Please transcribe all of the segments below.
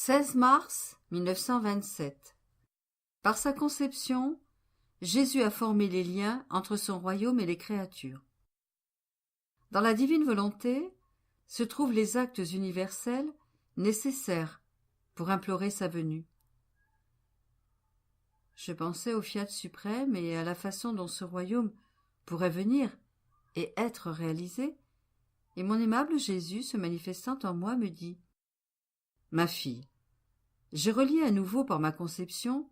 16 mars 1927. Par sa conception, Jésus a formé les liens entre son royaume et les créatures. Dans la divine volonté se trouvent les actes universels nécessaires pour implorer sa venue. Je pensais au fiat suprême et à la façon dont ce royaume pourrait venir et être réalisé, et mon aimable Jésus, se manifestant en moi, me dit: Ma fille, je relie à nouveau par ma conception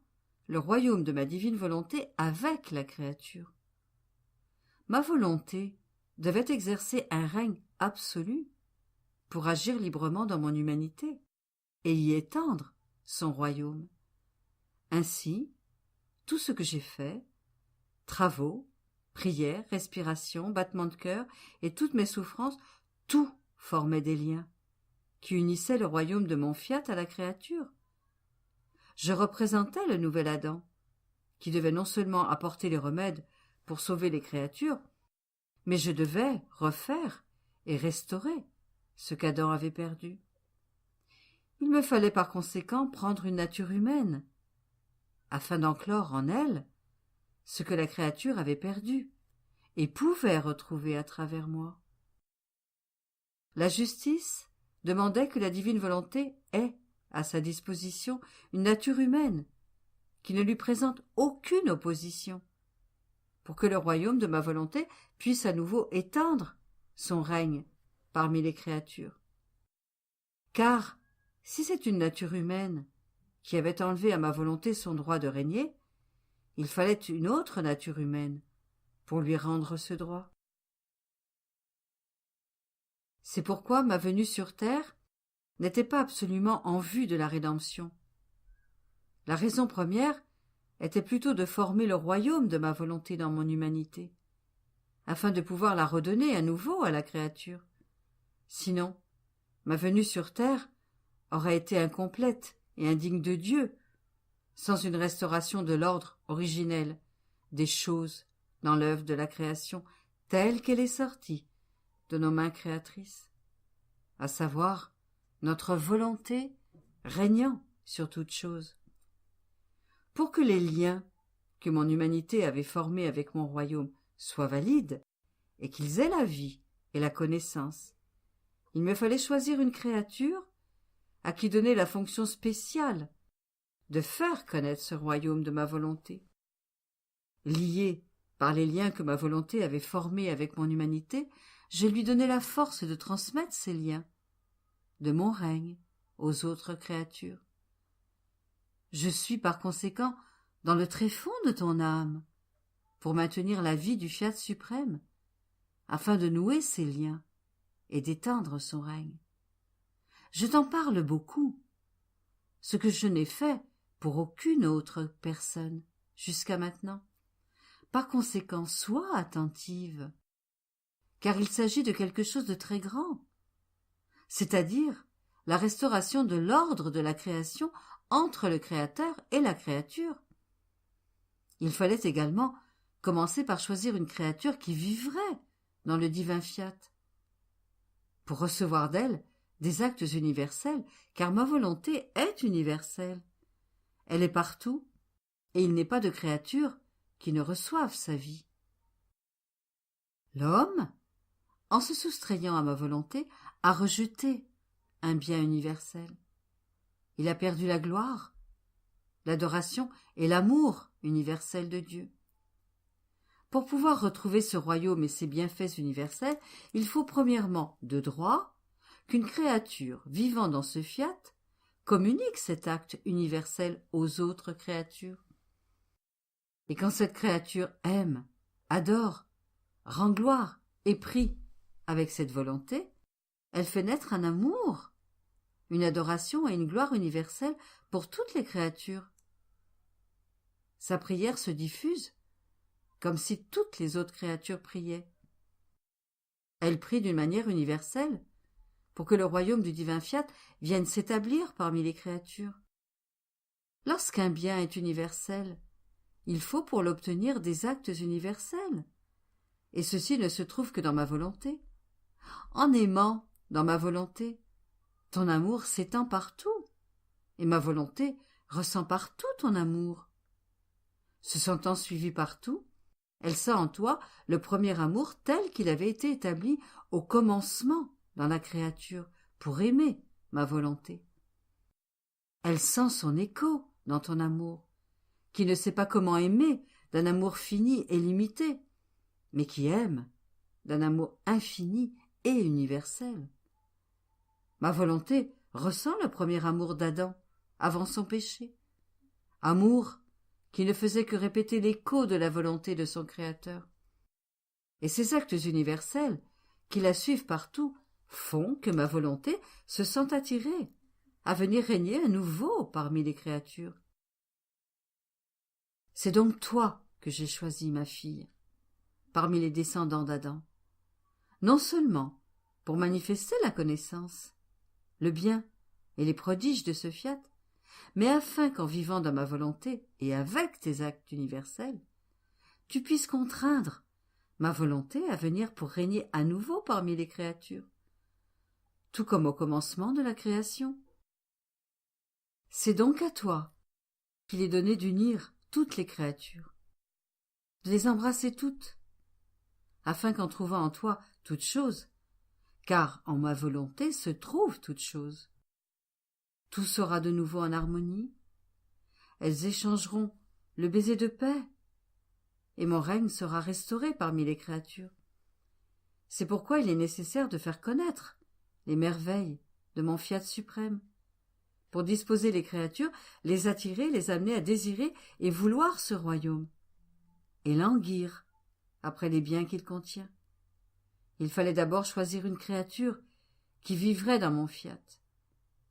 le royaume de ma divine volonté avec la créature. Ma volonté devait exercer un règne absolu pour agir librement dans mon humanité et y étendre son royaume. Ainsi, tout ce que j'ai fait, travaux, prières, respiration, battements de cœur et toutes mes souffrances, tout formait des liens qui unissaient le royaume de mon fiat à la créature. Je représentais le nouvel Adam, qui devait non seulement apporter les remèdes pour sauver les créatures, mais je devais refaire et restaurer ce qu'Adam avait perdu. Il me fallait par conséquent prendre une nature humaine, afin d'enclore en elle ce que la créature avait perdu et pouvait retrouver à travers moi. La justice demandait que la divine volonté ait à sa disposition une nature humaine qui ne lui présente aucune opposition, pour que le royaume de ma volonté puisse à nouveau étendre son règne parmi les créatures. Car si c'est une nature humaine qui avait enlevé à ma volonté son droit de régner, il fallait une autre nature humaine pour lui rendre ce droit. C'est pourquoi ma venue sur terre n'était pas absolument en vue de la rédemption. La raison première était plutôt de former le royaume de ma volonté dans mon humanité, afin de pouvoir la redonner à nouveau à la créature. Sinon, ma venue sur terre aurait été incomplète et indigne de Dieu, sans une restauration de l'ordre originel des choses dans l'œuvre de la création telle qu'elle est sortie de nos mains créatrices, à savoir notre volonté régnant sur toute chose. Pour que les liens que mon humanité avait formés avec mon royaume soient valides et qu'ils aient la vie et la connaissance, il me fallait choisir une créature à qui donner la fonction spéciale de faire connaître ce royaume de ma volonté. Lié par les liens que ma volonté avait formés avec mon humanité, je lui donnais la force de transmettre ces liens de mon règne aux autres créatures. Je suis par conséquent dans le tréfonds de ton âme pour maintenir la vie du fiat suprême, afin de nouer ces liens et d'étendre son règne. Je t'en parle beaucoup, ce que je n'ai fait pour aucune autre personne jusqu'à maintenant. Par conséquent, sois attentive, car il s'agit de quelque chose de très grand, c'est-à-dire la restauration de l'ordre de la création entre le Créateur et la créature. Il fallait également commencer par choisir une créature qui vivrait dans le divin fiat, pour recevoir d'elle des actes universels, car ma volonté est universelle. Elle est partout, et il n'est pas de créature qui ne reçoive sa vie. L'homme, en se soustrayant à ma volonté, a rejeté un bien universel. Il a perdu la gloire, l'adoration et l'amour universel de Dieu. Pour pouvoir retrouver ce royaume et ses bienfaits universels, il faut premièrement, de droit, qu'une créature vivant dans ce fiat communique cet acte universel aux autres créatures. Et quand cette créature aime, adore, rend gloire et prie avec cette volonté, elle fait naître un amour, une adoration et une gloire universelle pour toutes les créatures. Sa prière se diffuse comme si toutes les autres créatures priaient. Elle prie d'une manière universelle pour que le royaume du divin fiat vienne s'établir parmi les créatures. Lorsqu'un bien est universel, il faut pour l'obtenir des actes universels, et ceci ne se trouve que dans ma volonté. En aimant dans ma volonté, ton amour s'étend partout, et ma volonté ressent partout ton amour. Se sentant suivie partout, elle sent en toi le premier amour tel qu'il avait été établi au commencement dans la créature pour aimer ma volonté. Elle sent son écho dans ton amour, qui ne sait pas comment aimer d'un amour fini et limité, mais qui aime d'un amour infini et universel. Ma volonté ressent le premier amour d'Adam avant son péché, amour qui ne faisait que répéter l'écho de la volonté de son Créateur. Et ces actes universels, qui la suivent partout, font que ma volonté se sent attirée à venir régner à nouveau parmi les créatures. C'est donc toi que j'ai choisi, ma fille, parmi les descendants d'Adam, non seulement pour manifester la connaissance, le bien et les prodiges de ce fiat, mais afin qu'en vivant dans ma volonté et avec tes actes universels, tu puisses contraindre ma volonté à venir pour régner à nouveau parmi les créatures, tout comme au commencement de la création. C'est donc à toi qu'il est donné d'unir toutes les créatures, de les embrasser toutes, afin qu'en trouvant en toi toute chose, car en ma volonté se trouve toute chose, tout sera de nouveau en harmonie, elles échangeront le baiser de paix, et mon règne sera restauré parmi les créatures. C'est pourquoi il est nécessaire de faire connaître les merveilles de mon fiat suprême, pour disposer les créatures, les attirer, les amener à désirer et vouloir ce royaume, et languir après les biens qu'il contient. Il fallait d'abord choisir une créature qui vivrait dans mon fiat,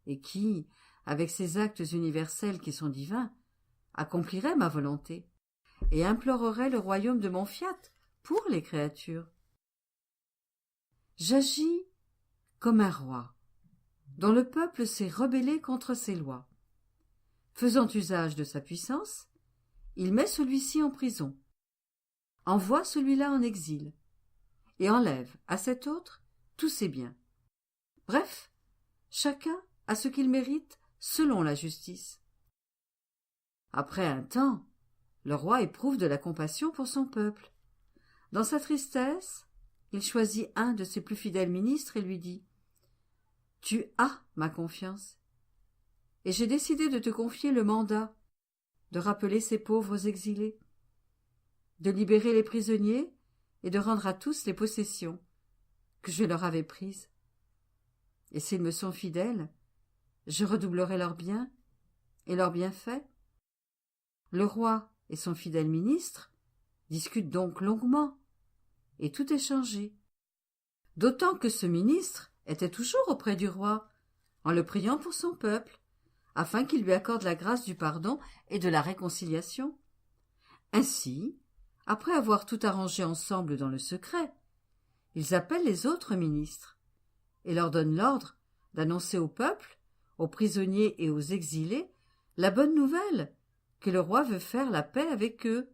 et qui, avec ses actes universels qui sont divins, accomplirait ma volonté, et implorerait le royaume de mon fiat pour les créatures. J'agis comme un roi, dont le peuple s'est rebellé contre ses lois. Faisant usage de sa puissance, il met celui-ci en prison, envoie celui-là en exil, et enlève à cet autre tous ses biens. Bref, chacun a ce qu'il mérite selon la justice. Après un temps, le roi éprouve de la compassion pour son peuple. Dans sa tristesse, il choisit un de ses plus fidèles ministres et lui dit « Tu as ma confiance, et j'ai décidé de te confier le mandat de rappeler ces pauvres exilés, de libérer les prisonniers et de rendre à tous les possessions que je leur avais prises. Et s'ils me sont fidèles, je redoublerai leurs biens et leurs bienfaits. » Le roi et son fidèle ministre discutent donc longuement, et tout est changé. D'autant que ce ministre était toujours auprès du roi, en le priant pour son peuple, afin qu'il lui accorde la grâce du pardon et de la réconciliation. Ainsi, après avoir tout arrangé ensemble dans le secret, ils appellent les autres ministres et leur donnent l'ordre d'annoncer au peuple, aux prisonniers et aux exilés, la bonne nouvelle que le roi veut faire la paix avec eux,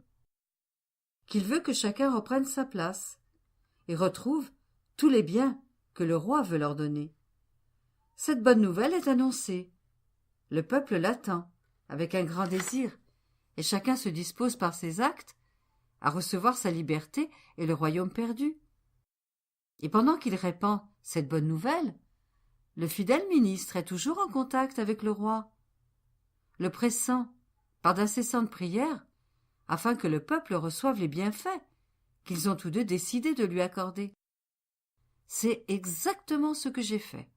qu'il veut que chacun reprenne sa place et retrouve tous les biens que le roi veut leur donner. Cette bonne nouvelle est annoncée. Le peuple l'attend avec un grand désir, et chacun se dispose par ses actes à recevoir sa liberté et le royaume perdu. Et pendant qu'il répand cette bonne nouvelle, le fidèle ministre est toujours en contact avec le roi, le pressant par d'incessantes prières afin que le peuple reçoive les bienfaits qu'ils ont tous deux décidé de lui accorder. C'est exactement ce que j'ai fait,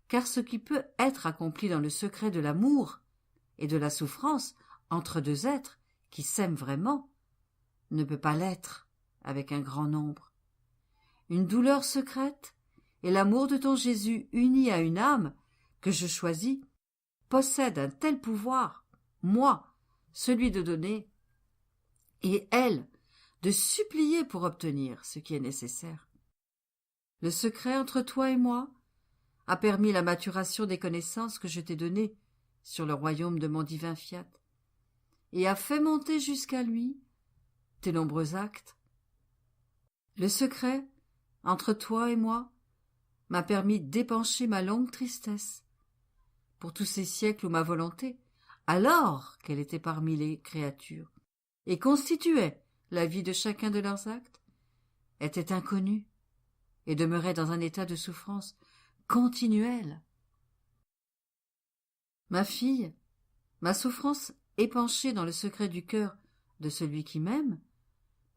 car ce qui peut être accompli dans le secret de l'amour et de la souffrance entre deux êtres qui s'aiment vraiment ne peut pas l'être avec un grand nombre. Une douleur secrète et l'amour de ton Jésus uni à une âme que je choisis possèdent un tel pouvoir, moi, celui de donner, et elle, de supplier pour obtenir ce qui est nécessaire. Le secret entre toi et moi a permis la maturation des connaissances que je t'ai données sur le royaume de mon divin fiat, et a fait monter jusqu'à lui tes nombreux actes. Le secret entre toi et moi m'a permis d'épancher ma longue tristesse, pour tous ces siècles où ma volonté, alors qu'elle était parmi les créatures, et constituait la vie de chacun de leurs actes, était inconnue et demeurait dans un état de souffrance continuelle. Ma fille, ma souffrance épanchée dans le secret du cœur de celui qui m'aime,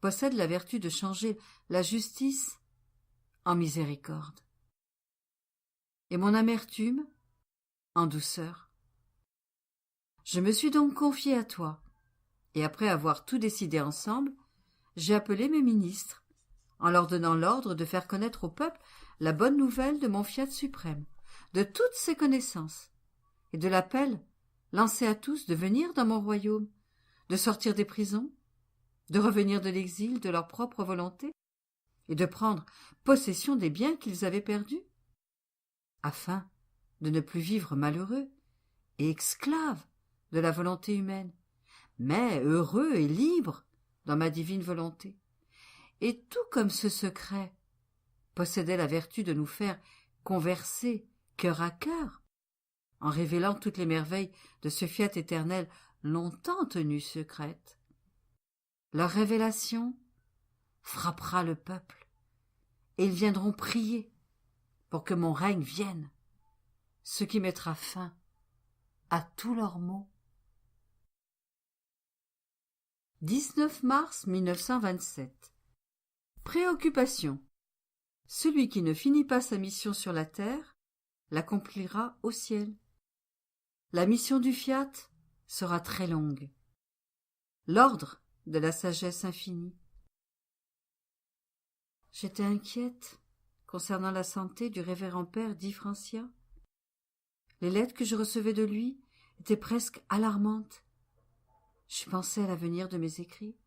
possède la vertu de changer la justice en miséricorde, et mon amertume en douceur. Je me suis donc confiée à toi, et après avoir tout décidé ensemble, j'ai appelé mes ministres, en leur donnant l'ordre de faire connaître au peuple la bonne nouvelle de mon fiat suprême, de toutes ses connaissances, et de l'appel lancé à tous de venir dans mon royaume, de sortir des prisons, de revenir de l'exil de leur propre volonté, et de prendre possession des biens qu'ils avaient perdus, afin de ne plus vivre malheureux et esclaves de la volonté humaine, mais heureux et libres dans ma divine volonté. Et tout comme ce secret possédait la vertu de nous faire converser cœur à cœur, en révélant toutes les merveilles de ce fiat éternel longtemps tenu secrète, leur révélation frappera le peuple, et ils viendront prier pour que mon règne vienne, ce qui mettra fin à tous leurs maux. 19 mars 1927. Préoccupation. Celui qui ne finit pas sa mission sur la terre l'accomplira au ciel. La mission du fiat sera très longue. L'ordre de la sagesse infinie. J'étais inquiète concernant la santé du révérend père Di Francia. Les lettres que je recevais de lui étaient presque alarmantes. Je pensais à l'avenir de mes écrits.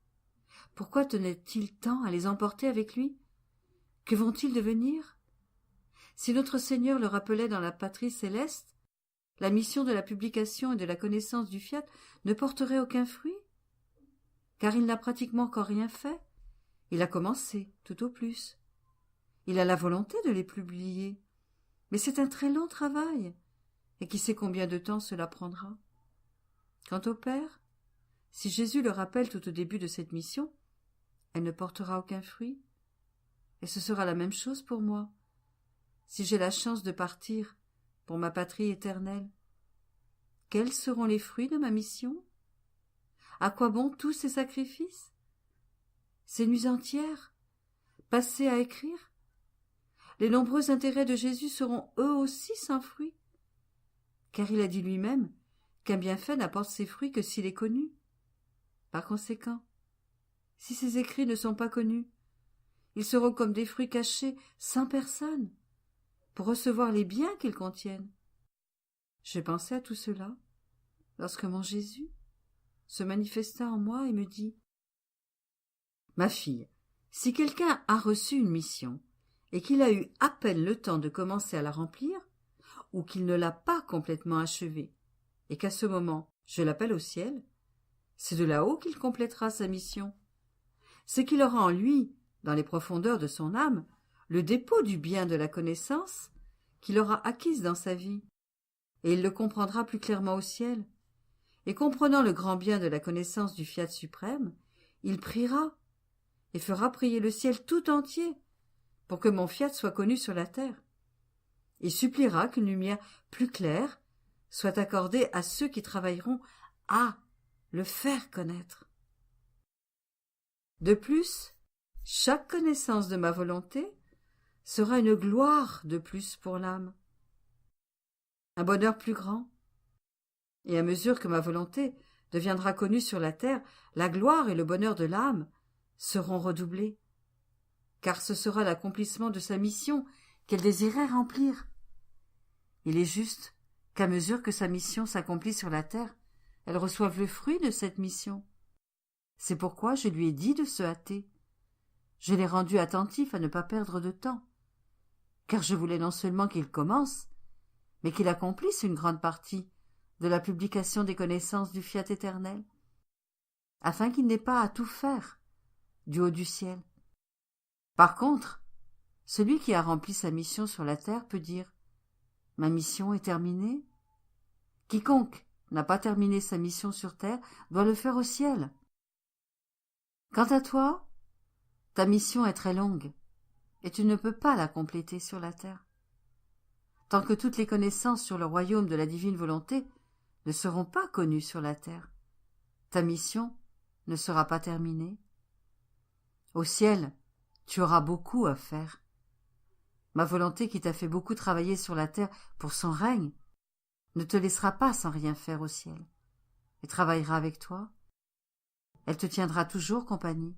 Pourquoi tenait-il tant à les emporter avec lui? Que vont-ils devenir? Si notre Seigneur le rappelait dans la patrie céleste, la mission de la publication et de la connaissance du fiat ne porterait aucun fruit, car il n'a pratiquement encore rien fait. Il a commencé, tout au plus. Il a la volonté de les publier, mais c'est un très long travail, et qui sait combien de temps cela prendra. Quant au Père, si Jésus le rappelle tout au début de cette mission, elle ne portera aucun fruit, et ce sera la même chose pour moi, si j'ai la chance de partir pour ma patrie éternelle. Quels seront les fruits de ma mission? À quoi bon tous ces sacrifices? Ces nuits entières, passées à écrire? Les nombreux intérêts de Jésus seront eux aussi sans fruit, car il a dit lui-même qu'un bienfait n'apporte ses fruits que s'il est connu. Par conséquent, si ces écrits ne sont pas connus, ils seront comme des fruits cachés sans personne, pour recevoir les biens qu'ils contiennent. J'ai pensé à tout cela lorsque mon Jésus se manifesta en moi et me dit: « Ma fille, si quelqu'un a reçu une mission et qu'il a eu à peine le temps de commencer à la remplir, ou qu'il ne l'a pas complètement achevée, et qu'à ce moment je l'appelle au ciel, c'est de là-haut qu'il complétera sa mission. C'est qu'il aura en lui, dans les profondeurs de son âme, le dépôt du bien de la connaissance qu'il aura acquise dans sa vie, et il le comprendra plus clairement au ciel. Et comprenant le grand bien de la connaissance du fiat suprême, il priera, et fera prier le ciel tout entier, pour que mon fiat soit connu sur la terre. Il suppliera qu'une lumière plus claire soit accordée à ceux qui travailleront à le faire connaître. De plus, chaque connaissance de ma volonté sera une gloire de plus pour l'âme, un bonheur plus grand, et à mesure que ma volonté deviendra connue sur la terre, la gloire et le bonheur de l'âme seront redoublés, car ce sera l'accomplissement de sa mission qu'elle désirait remplir. Il est juste qu'à mesure que sa mission s'accomplit sur la terre, elle reçoive le fruit de cette mission. C'est pourquoi je lui ai dit de se hâter. Je l'ai rendu attentif à ne pas perdre de temps, car je voulais non seulement qu'il commence, mais qu'il accomplisse une grande partie de la publication des connaissances du fiat éternel, afin qu'il n'ait pas à tout faire du haut du ciel. Par contre, celui qui a rempli sa mission sur la terre peut dire: « Ma mission est terminée, Quiconque n'a pas terminé sa mission sur terre doit le faire au ciel. Quant à toi, ta mission est très longue, et tu ne peux pas la compléter sur la terre. Tant que toutes les connaissances sur le royaume de la divine volonté ne seront pas connues sur la terre, ta mission ne sera pas terminée. Au ciel, tu auras beaucoup à faire. Ma volonté qui t'a fait beaucoup travailler sur la terre pour son règne ne te laissera pas sans rien faire au ciel, et travaillera avec toi. Elle te tiendra toujours compagnie.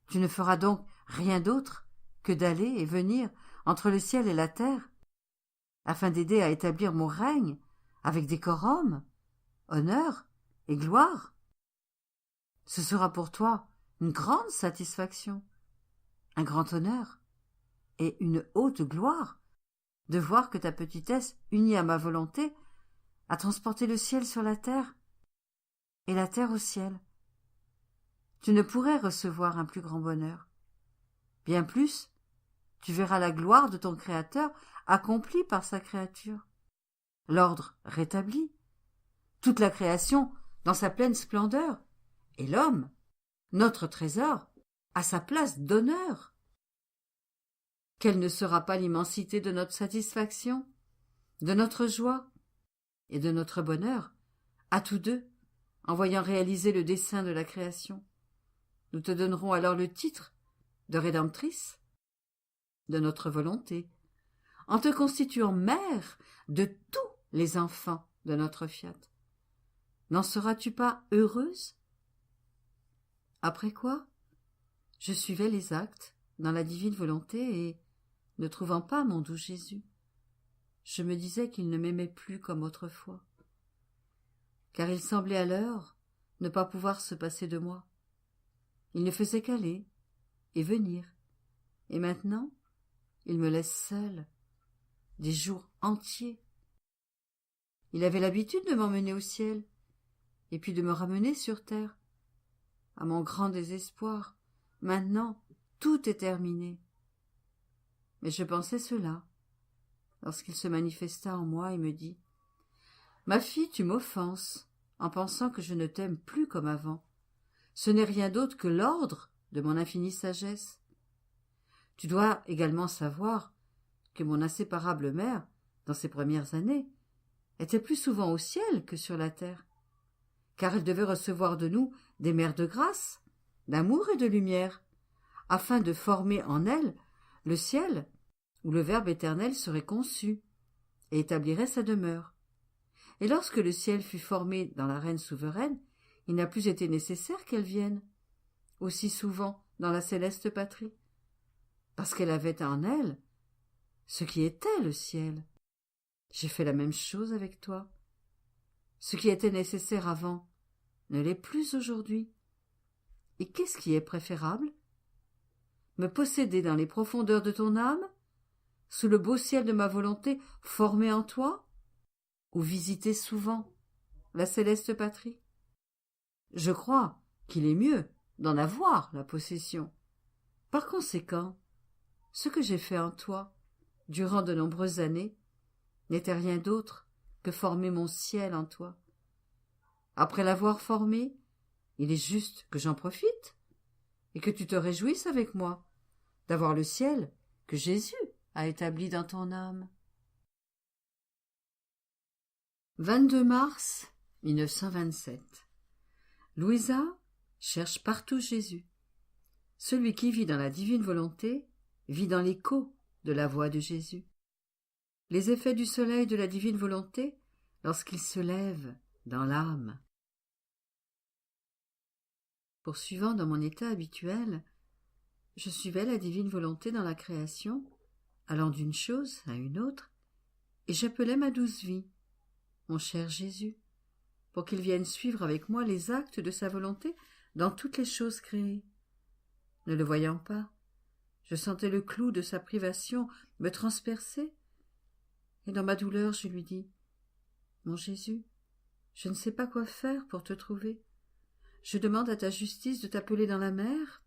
Tu ne feras donc rien d'autre que d'aller et venir entre le ciel et la terre, afin d'aider à établir mon règne avec décorum, honneur et gloire. Ce sera pour toi une grande satisfaction, un grand honneur et une haute gloire de voir que ta petitesse, unie à ma volonté, a transporté le ciel sur la terre et la terre au ciel. Tu ne pourrais recevoir un plus grand bonheur. Bien plus, tu verras la gloire de ton Créateur accomplie par sa créature, l'ordre rétabli, toute la création dans sa pleine splendeur, et l'homme, notre trésor, à sa place d'honneur. Quelle ne sera pas l'immensité de notre satisfaction, de notre joie et de notre bonheur, à tous deux, en voyant réaliser le dessein de la création. Nous te donnerons alors le titre de rédemptrice de notre volonté, en te constituant mère de tous les enfants de notre fiat. N'en seras-tu pas heureuse? Après quoi, je suivais les actes dans la divine volonté et, ne trouvant pas mon doux Jésus, je me disais qu'il ne m'aimait plus comme autrefois, car il semblait alors ne pas pouvoir se passer de moi. Il ne faisait qu'aller et venir, et maintenant il me laisse seule, des jours entiers. Il avait l'habitude de m'emmener au ciel, et puis de me ramener sur terre. À mon grand désespoir, maintenant tout est terminé. Mais je pensais cela, lorsqu'il se manifesta en moi et me dit « Ma fille, tu m'offenses, en pensant que je ne t'aime plus comme avant. Ce n'est rien d'autre que l'ordre de mon infinie sagesse. Tu dois également savoir que mon inséparable mère, dans ses premières années, était plus souvent au ciel que sur la terre, car elle devait recevoir de nous des mères de grâce, d'amour et de lumière, afin de former en elle le ciel où le Verbe éternel serait conçu et établirait sa demeure. Et lorsque le ciel fut formé dans la reine souveraine, il n'a plus été nécessaire qu'elle vienne aussi souvent dans la céleste patrie, parce qu'elle avait en elle ce qui était le ciel. J'ai fait la même chose avec toi. Ce qui était nécessaire avant ne l'est plus aujourd'hui. Et qu'est-ce qui est préférable? Me posséder dans les profondeurs de ton âme, sous le beau ciel de ma volonté formée en toi, ou visiter souvent la céleste patrie? Je crois qu'il est mieux d'en avoir la possession. Par conséquent, ce que j'ai fait en toi, durant de nombreuses années, n'était rien d'autre que former mon ciel en toi. Après l'avoir formé, il est juste que j'en profite et que tu te réjouisses avec moi d'avoir le ciel que Jésus a établi dans ton âme. 22 mars 1927. Louisa cherche partout Jésus. Celui qui vit dans la divine volonté vit dans l'écho de la voix de Jésus. Les effets du soleil de la divine volonté lorsqu'il se lève dans l'âme. Poursuivant dans mon état habituel, je suivais la divine volonté dans la création, allant d'une chose à une autre, et j'appelais ma douce vie, mon cher Jésus, pour qu'il vienne suivre avec moi les actes de sa volonté dans toutes les choses créées. Ne le voyant pas, je sentais le clou de sa privation me transpercer, et dans ma douleur je lui dis « Mon Jésus, je ne sais pas quoi faire pour te trouver. Je demande à ta justice de t'appeler dans la mer,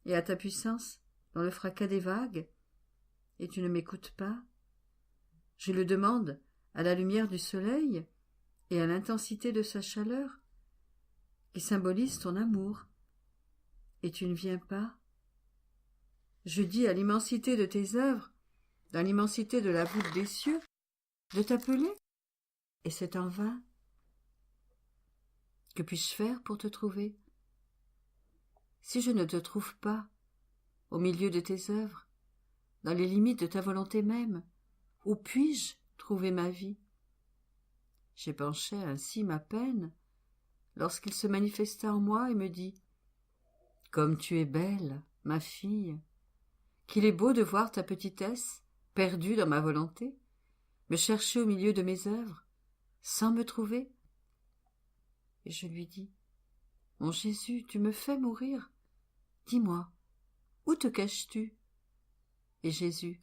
et à ta puissance dans le fracas des vagues, et tu ne m'écoutes pas. Je le demande à la lumière du soleil et à l'intensité de sa chaleur, qui symbolise ton amour. Et tu ne viens pas. Je dis à l'immensité de tes œuvres, dans l'immensité de la voûte des cieux, de t'appeler, et c'est en vain. Que puis-je faire pour te trouver? Si je ne te trouve pas, au milieu de tes œuvres, dans les limites de ta volonté même, où puis-je trouver ma vie? J'épanchai ainsi ma peine, lorsqu'il se manifesta en moi et me dit « Comme tu es belle, ma fille, qu'il est beau de voir ta petitesse, perdue dans ma volonté, me chercher au milieu de mes œuvres, sans me trouver. » Et je lui dis « Mon Jésus, tu me fais mourir. Dis-moi, où te caches-tu » Et Jésus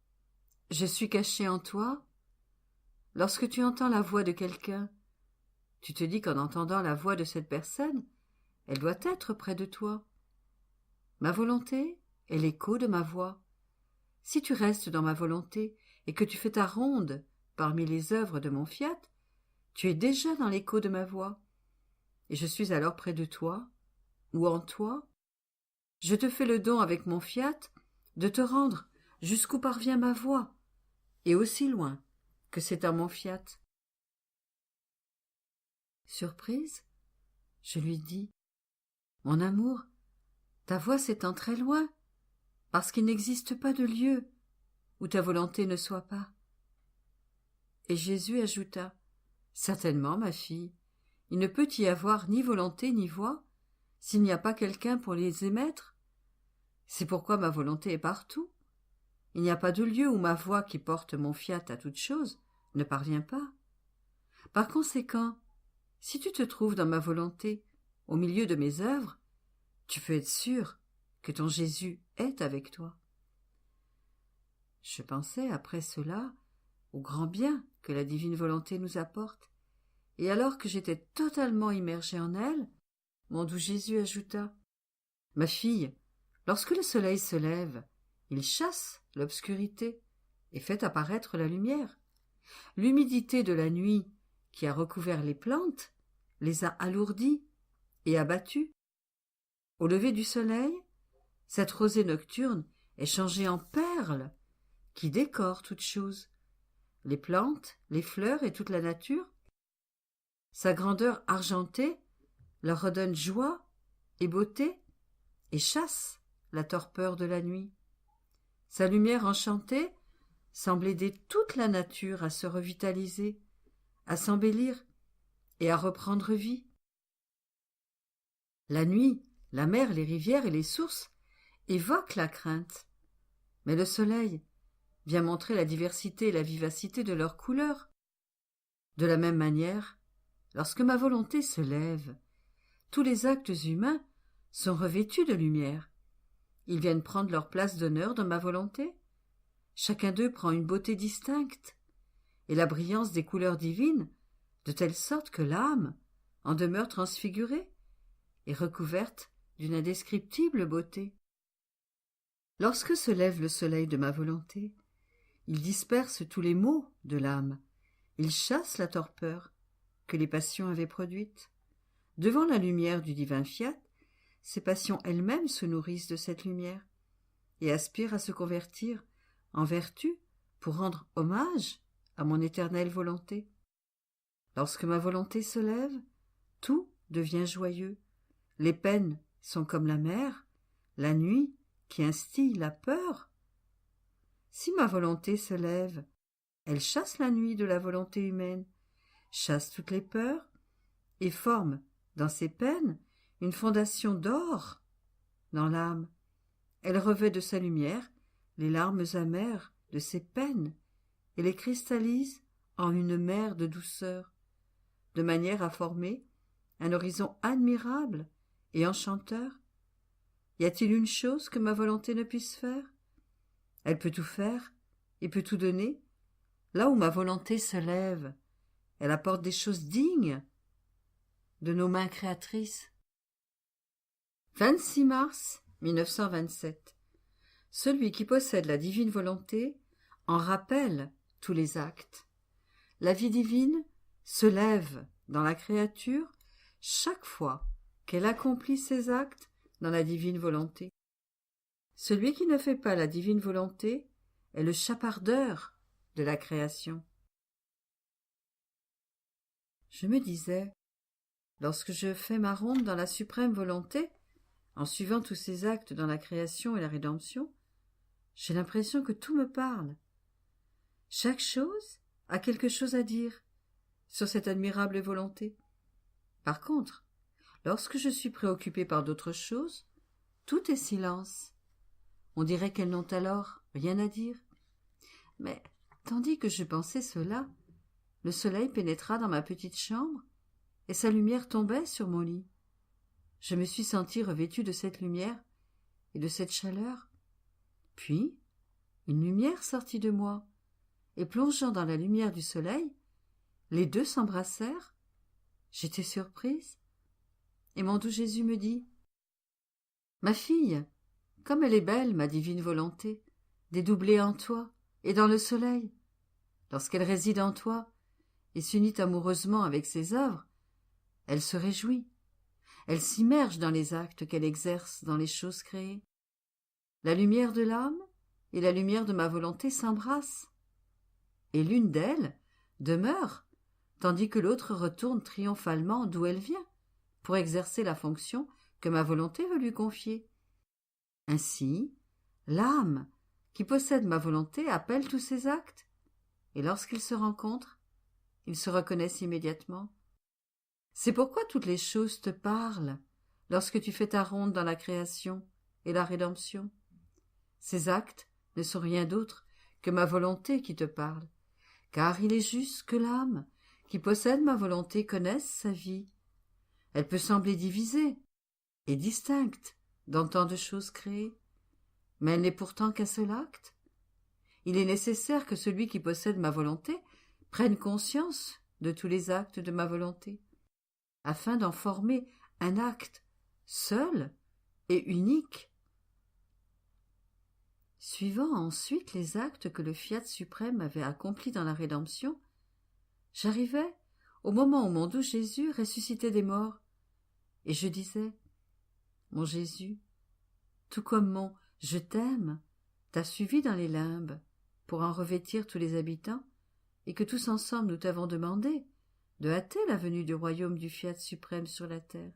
« Je suis caché en toi. Lorsque tu entends la voix de quelqu'un, tu te dis qu'en entendant la voix de cette personne, elle doit être près de toi. Ma volonté est l'écho de ma voix. Si tu restes dans ma volonté et que tu fais ta ronde parmi les œuvres de mon fiat, tu es déjà dans l'écho de ma voix. Et je suis alors près de toi, ou en toi. Je te fais le don avec mon fiat de te rendre jusqu'où parvient ma voix, et aussi loin que c'est à mon fiat. Surprise, je lui dis « Mon amour, ta voix s'étend très loin, parce qu'il n'existe pas de lieu où ta volonté ne soit pas. » Et Jésus ajouta « Certainement, ma fille, il ne peut y avoir ni volonté ni voix s'il n'y a pas quelqu'un pour les émettre. C'est pourquoi ma volonté est partout. Il n'y a pas de lieu où ma voix qui porte mon fiat à toute chose ne parvient pas. Par conséquent, si tu te trouves dans ma volonté, au milieu de mes œuvres, tu peux être sûr que ton Jésus est avec toi. » Je pensais, après cela, au grand bien que la divine volonté nous apporte, et alors que j'étais totalement immergé en elle, mon doux Jésus ajouta « Ma fille, lorsque le soleil se lève, il chasse l'obscurité et fait apparaître la lumière. L'humidité de la nuit qui a recouvert les plantes les a alourdies et abattues. Au lever du soleil, cette rosée nocturne est changée en perles qui décorent toute chose, les plantes, les fleurs et toute la nature. Sa grandeur argentée leur redonne joie et beauté et chasse la torpeur de la nuit. Sa lumière enchantée semble aider toute la nature à se revitaliser, à s'embellir et à reprendre vie. La nuit, la mer, les rivières et les sources évoquent la crainte, mais le soleil vient montrer la diversité et la vivacité de leurs couleurs. De la même manière, lorsque ma volonté se lève, tous les actes humains sont revêtus de lumière. Ils viennent prendre leur place d'honneur dans ma volonté. Chacun d'eux prend une beauté distincte et la brillance des couleurs divines, de telle sorte que l'âme en demeure transfigurée et recouverte d'une indescriptible beauté. Lorsque se lève le soleil de ma volonté, il disperse tous les maux de l'âme, il chasse la torpeur que les passions avaient produite. Devant la lumière du divin fiat, ces passions elles-mêmes se nourrissent de cette lumière et aspirent à se convertir en vertu pour rendre hommage à mon éternelle volonté. Lorsque ma volonté se lève, tout devient joyeux. Les peines sont comme la mer, la nuit qui instille la peur. Si ma volonté se lève, elle chasse la nuit de la volonté humaine, chasse toutes les peurs et forme dans ses peines une fondation d'or dans l'âme. Elle revêt de sa lumière les larmes amères de ses peines et les cristallise en une mer de douceur, de manière à former un horizon admirable et enchanteur. Y a-t-il une chose que ma volonté ne puisse faire? Elle peut tout faire et peut tout donner. Là où ma volonté se lève, elle apporte des choses dignes de nos mains créatrices. 26 mars 1927. Celui qui possède la divine volonté en rappelle tous les actes. la vie divine se lève dans la créature chaque fois qu'elle accomplit ses actes dans la divine volonté. Celui qui ne fait pas la divine volonté est le chapardeur de la création. Je me disais, lorsque je fais ma ronde dans la suprême volonté, en suivant tous ces actes dans la création et la rédemption, j'ai l'impression que tout me parle. Chaque chose a quelque chose à dire sur cette admirable volonté. Par contre, lorsque je suis préoccupé par d'autres choses, tout est silence. On dirait qu'elles n'ont alors rien à dire. Mais, tandis que je pensais cela, le soleil pénétra dans ma petite chambre, et sa lumière tombait sur mon lit. Je me suis senti revêtu de cette lumière et de cette chaleur. Puis, une lumière sortit de moi, et plongeant dans la lumière du soleil, les deux s'embrassèrent. J'étais surprise, et mon doux Jésus me dit « Ma fille, comme elle est belle, ma divine volonté, dédoublée en toi et dans le soleil. Lorsqu'elle réside en toi et s'unit amoureusement avec ses œuvres, elle se réjouit, elle s'immerge dans les actes qu'elle exerce dans les choses créées. La lumière de l'âme et la lumière de ma volonté s'embrassent, et l'une d'elles demeure, tandis que l'autre retourne triomphalement d'où elle vient, pour exercer la fonction que ma volonté veut lui confier. Ainsi, l'âme qui possède ma volonté appelle tous ses actes, et lorsqu'ils se rencontrent, ils se reconnaissent immédiatement. C'est pourquoi toutes les choses te parlent lorsque tu fais ta ronde dans la création et la rédemption. Ces actes ne sont rien d'autre que ma volonté qui te parle, car il est juste que l'âme qui possède ma volonté connaisse sa vie. Elle peut sembler divisée et distincte dans tant de choses créées, mais elle n'est pourtant qu'un seul acte. Il est nécessaire que celui qui possède ma volonté prenne conscience de tous les actes de ma volonté, afin d'en former un acte seul et unique. Suivant ensuite les actes que le Fiat suprême avait accomplis dans la rédemption, j'arrivais au moment où mon doux Jésus ressuscitait des morts, et je disais « Mon Jésus, tout comme mon « Je t'aime » t'a suivi dans les limbes pour en revêtir tous les habitants, et que tous ensemble nous t'avons demandé de hâter la venue du royaume du Fiat suprême sur la terre.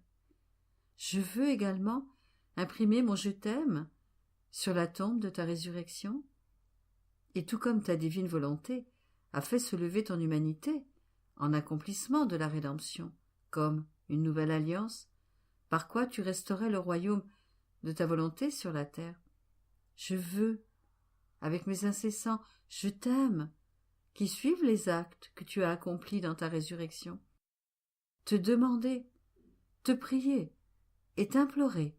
Je veux également imprimer mon « Je t'aime » sur la tombe de ta résurrection, et tout comme ta divine volonté a fait se lever ton humanité en accomplissement de la rédemption, comme une nouvelle alliance, par quoi tu restaurais le royaume de ta volonté sur la terre. Je veux, avec mes incessants « Je t'aime » qui suivent les actes que tu as accomplis dans ta résurrection, te demander, te prier et t'implorer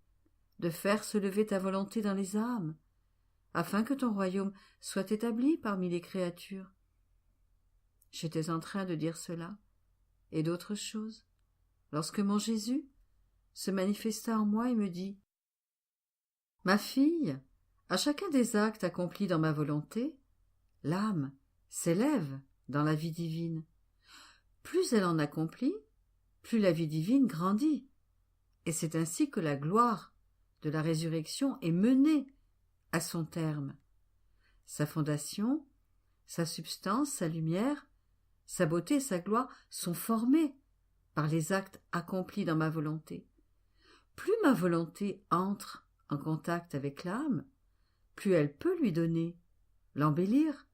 de faire se lever ta volonté dans les âmes, afin que ton royaume soit établi parmi les créatures. J'étais en train de dire cela, et d'autres choses, lorsque mon Jésus se manifesta en moi et me dit « Ma fille, à chacun des actes accomplis dans ma volonté, l'âme s'élève dans la vie divine. Plus elle en accomplit, plus la vie divine grandit, et c'est ainsi que la gloire de la résurrection est menée à son terme. Sa fondation, sa substance, sa lumière, sa beauté et sa gloire sont formées par les actes accomplis dans ma volonté. Plus ma volonté entre en contact avec l'âme, plus elle peut lui donner, l'embellir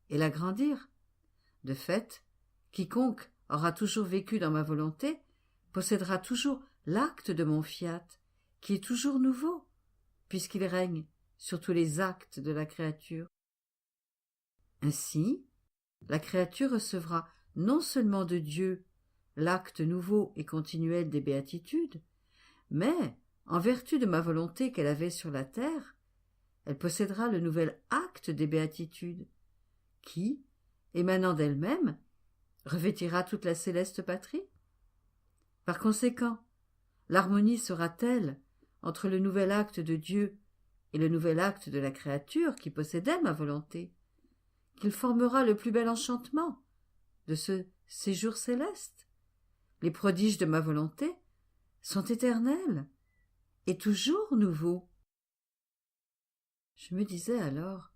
et l'agrandir. De fait, quiconque aura toujours vécu dans ma volonté possédera toujours l'acte de mon fiat, qui est toujours nouveau, puisqu'il règne sur tous les actes de la créature. Ainsi, la créature recevra non seulement de Dieu l'acte nouveau et continuel des béatitudes, mais, en vertu de ma volonté qu'elle avait sur la terre, elle possédera le nouvel acte des béatitudes, qui, émanant d'elle-même, revêtira toute la céleste patrie. Par conséquent, l'harmonie sera telle entre le nouvel acte de Dieu et le nouvel acte de la créature qui possédait ma volonté, qu'il formera le plus bel enchantement de ce séjour céleste. Les prodiges de ma volonté sont éternels et toujours nouveaux. Je me disais alors,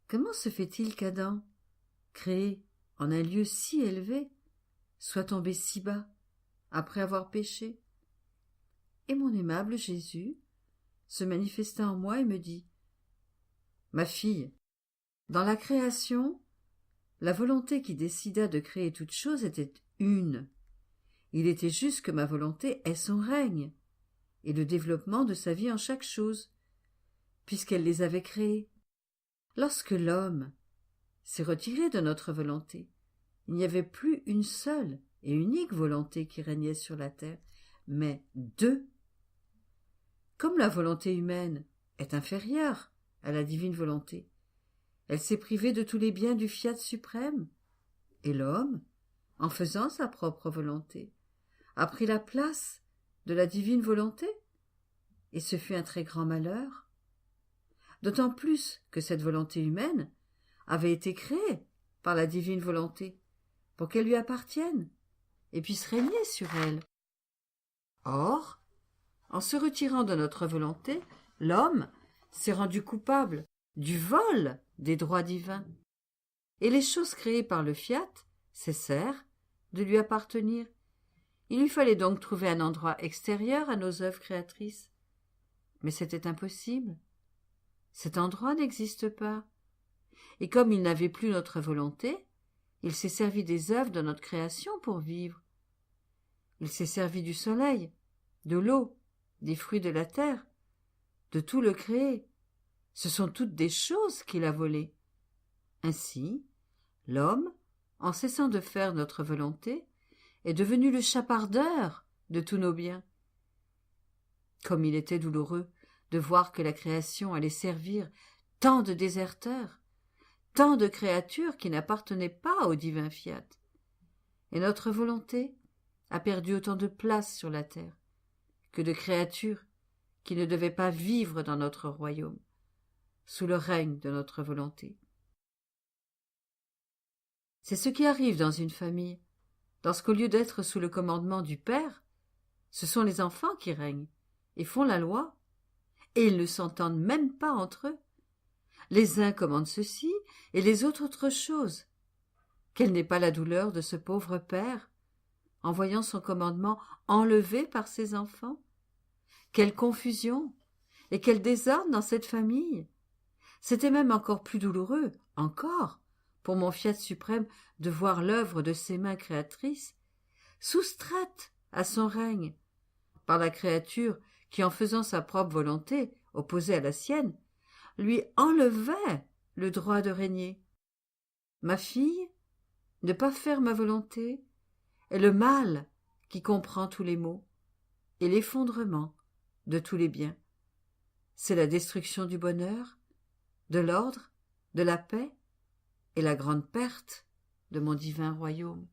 comment se fait-il qu'Adam, créé en un lieu si élevé, soit tombé si bas après avoir péché? Et mon aimable Jésus se manifesta en moi et me dit, « Ma fille, dans la création, la volonté qui décida de créer toute chose était une. Il était juste que ma volonté ait son règne et le développement de sa vie en chaque chose, puisqu'elle les avait créées. Lorsque l'homme s'est retiré de notre volonté, il n'y avait plus une seule et unique volonté qui régnait sur la terre, mais deux. Comme la volonté humaine est inférieure à la divine volonté, elle s'est privée de tous les biens du fiat suprême, et l'homme, en faisant sa propre volonté, a pris la place de la divine volonté, et ce fut un très grand malheur. D'autant plus que cette volonté humaine avait été créée par la divine volonté pour qu'elle lui appartienne et puisse régner sur elle. Or, en se retirant de notre volonté, l'homme s'est rendu coupable du vol des droits divins, et les choses créées par le fiat cessèrent de lui appartenir. Il lui fallait donc trouver un endroit extérieur à nos œuvres créatrices. Mais c'était impossible. Cet endroit n'existe pas. Et comme il n'avait plus notre volonté, il s'est servi des œuvres de notre création pour vivre. Il s'est servi du soleil, de l'eau, des fruits de la terre, de tout le créé. Ce sont toutes des choses qu'il a volées. Ainsi, l'homme, en cessant de faire notre volonté, est devenu le chapardeur de tous nos biens. Comme il était douloureux de voir que la création allait servir tant de déserteurs, tant de créatures qui n'appartenaient pas au divin fiat. Et notre volonté a perdu autant de place sur la terre que de créatures qui ne devaient pas vivre dans notre royaume, sous le règne de notre volonté. C'est ce qui arrive dans une famille, lorsqu'au lieu d'être sous le commandement du Père, ce sont les enfants qui règnent et font la loi, et ils ne s'entendent même pas entre eux. Les uns commandent ceci et les autres autre chose. Quelle n'est pas la douleur de ce pauvre père en voyant son commandement enlevé par ses enfants? Quelle confusion et quel désordre dans cette famille! C'était même encore plus douloureux, encore, pour mon fiat suprême de voir l'œuvre de ses mains créatrices soustraite à son règne par la créature qui, en faisant sa propre volonté opposée à la sienne, lui enlevait le droit de régner. Ma fille, ne pas faire ma volonté est le mal qui comprend tous les maux et l'effondrement de tous les biens. C'est la destruction du bonheur, de l'ordre, de la paix et la grande perte de mon divin royaume.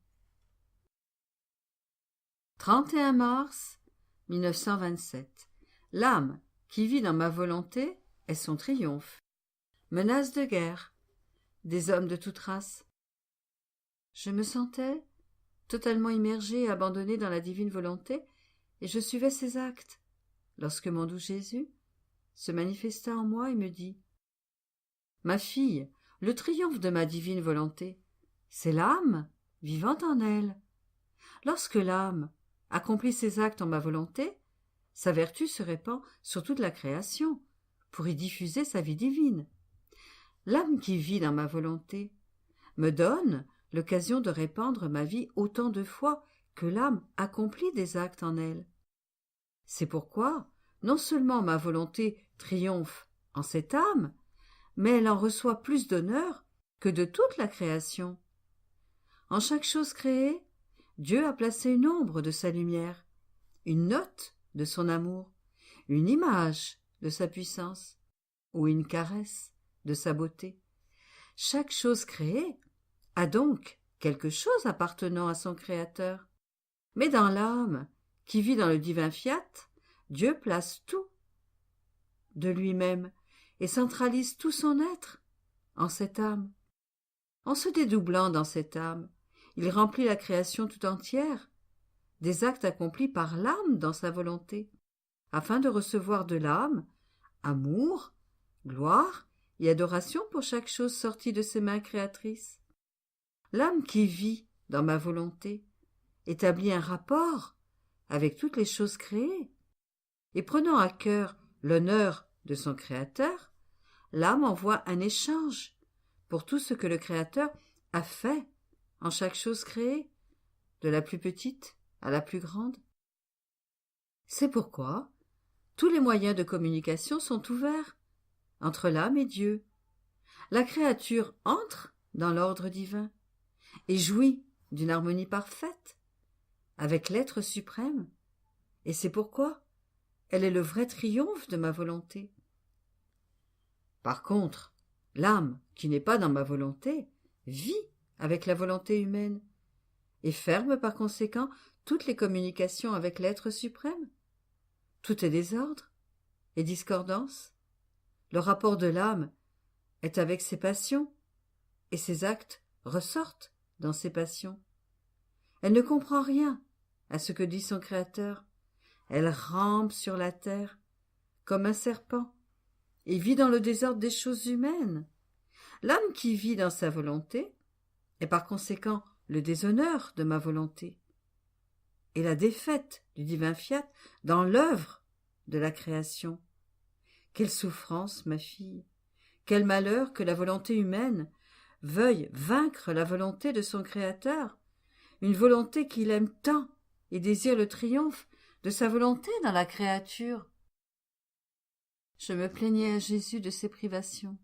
31 mars 1927. L'âme qui vit dans ma volonté est son triomphe. Menace de guerre, des hommes de toute race. Je me sentais totalement immergée et abandonnée dans la divine volonté, et je suivais ses actes, lorsque mon doux Jésus se manifesta en moi et me dit « Ma fille, le triomphe de ma divine volonté, c'est l'âme vivant en elle. Lorsque l'âme accomplit ses actes en ma volonté, sa vertu se répand sur toute la création, pour y diffuser sa vie divine. L'âme qui vit dans ma volonté me donne l'occasion de répandre ma vie autant de fois que l'âme accomplit des actes en elle. C'est pourquoi non seulement ma volonté triomphe en cette âme, mais elle en reçoit plus d'honneur que de toute la création. En chaque chose créée, Dieu a placé une ombre de sa lumière, une note de son amour, une image de sa puissance, ou une caresse de sa beauté. Chaque chose créée a donc quelque chose appartenant à son Créateur. Mais dans l'âme, qui vit dans le divin fiat, Dieu place tout de lui-même et centralise tout son être en cette âme. En se dédoublant dans cette âme, il remplit la création tout entière, des actes accomplis par l'âme dans sa volonté, afin de recevoir de l'âme amour, gloire et adoration pour chaque chose sortie de ses mains créatrices. L'âme qui vit dans ma volonté établit un rapport avec toutes les choses créées, et prenant à cœur l'honneur de son Créateur, l'âme envoie un échange pour tout ce que le Créateur a fait en chaque chose créée, de la plus petite à la plus grande. C'est pourquoi tous les moyens de communication sont ouverts entre l'âme et Dieu. La créature entre dans l'ordre divin et jouit d'une harmonie parfaite avec l'être suprême, et c'est pourquoi elle est le vrai triomphe de ma volonté. Par contre, l'âme qui n'est pas dans ma volonté vit avec la volonté humaine et ferme par conséquent toutes les communications avec l'être suprême. Tout est désordre et discordance. Le rapport de l'âme est avec ses passions, et ses actes ressortent dans ses passions. Elle ne comprend rien à ce que dit son Créateur. Elle rampe sur la terre comme un serpent et vit dans le désordre des choses humaines. L'âme qui vit dans sa volonté est par conséquent le déshonneur de ma volonté et la défaite du divin fiat dans l'œuvre de la création. Quelle souffrance, ma fille, quel malheur que la volonté humaine veuille vaincre la volonté de son Créateur, une volonté qu'il aime tant et désire le triomphe de sa volonté dans la créature. Je me plaignais à Jésus de ses privations.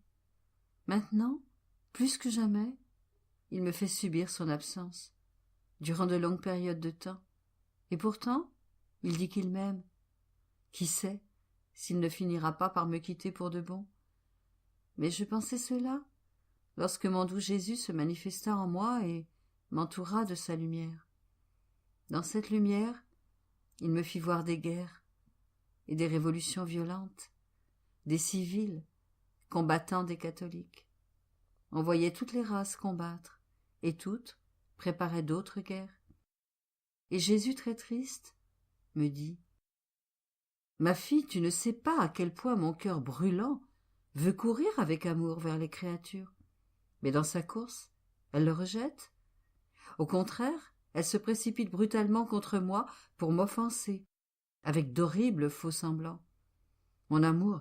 Maintenant, plus que jamais, il me fait subir son absence, durant de longues périodes de temps. Et pourtant, il dit qu'il m'aime. Qui sait s'il ne finira pas par me quitter pour de bon? Mais je pensais cela lorsque mon doux Jésus se manifesta en moi et m'entoura de sa lumière. Dans cette lumière, il me fit voir des guerres et des révolutions violentes, des civils combattant des catholiques. On voyait toutes les races combattre, et toutes préparaient d'autres guerres. Et Jésus, très triste, me dit « Ma fille, tu ne sais pas à quel point mon cœur brûlant veut courir avec amour vers les créatures. Mais dans sa course, elle le rejette. Au contraire, elle se précipite brutalement contre moi pour m'offenser, avec d'horribles faux-semblants. Mon amour,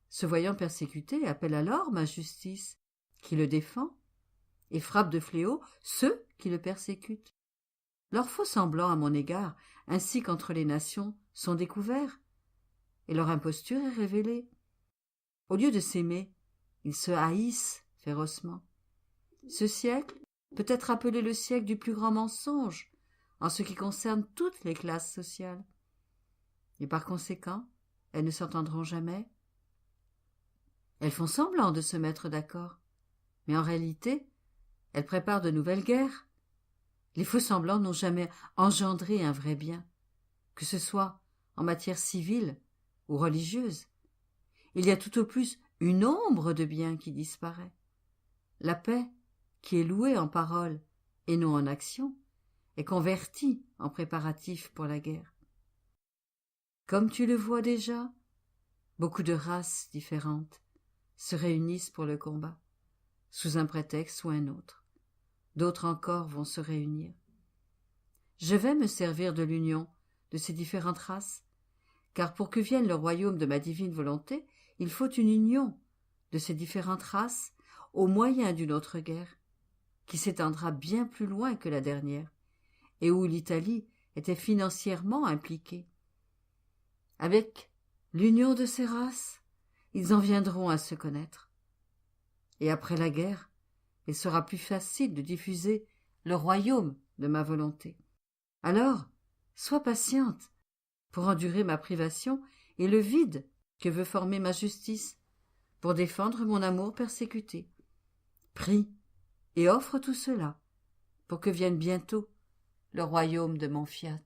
se voyant persécuté, appelle alors ma justice, qui le défend, et frappe de fléau ceux qui le persécutent. Leurs faux-semblants à mon égard, ainsi qu'entre les nations, sont découverts, et leur imposture est révélée. Au lieu de s'aimer, ils se haïssent férocement. Ce siècle peut être appelé le siècle du plus grand mensonge, en ce qui concerne toutes les classes sociales. Et par conséquent, elles ne s'entendront jamais. Elles font semblant de se mettre d'accord, mais en réalité, elles préparent de nouvelles guerres. Les faux-semblants n'ont jamais engendré un vrai bien, que ce soit en matière civile ou religieuse. Il y a tout au plus une ombre de bien qui disparaît. La paix, qui est louée en parole et non en action, est convertie en préparatif pour la guerre. Comme tu le vois déjà, beaucoup de races différentes se réunissent pour le combat, sous un prétexte ou un autre. D'autres encore vont se réunir. Je vais me servir de l'union de ces différentes races, car pour que vienne le royaume de ma divine volonté, il faut une union de ces différentes races au moyen d'une autre guerre, qui s'étendra bien plus loin que la dernière, et où l'Italie était financièrement impliquée. Avec l'union de ces races, ils en viendront à se connaître. Et après la guerre, il sera plus facile de diffuser le royaume de ma volonté. Alors, sois patiente pour endurer ma privation et le vide que veut former ma justice, pour défendre mon amour persécuté. Prie et offre tout cela pour que vienne bientôt le royaume de mon fiat.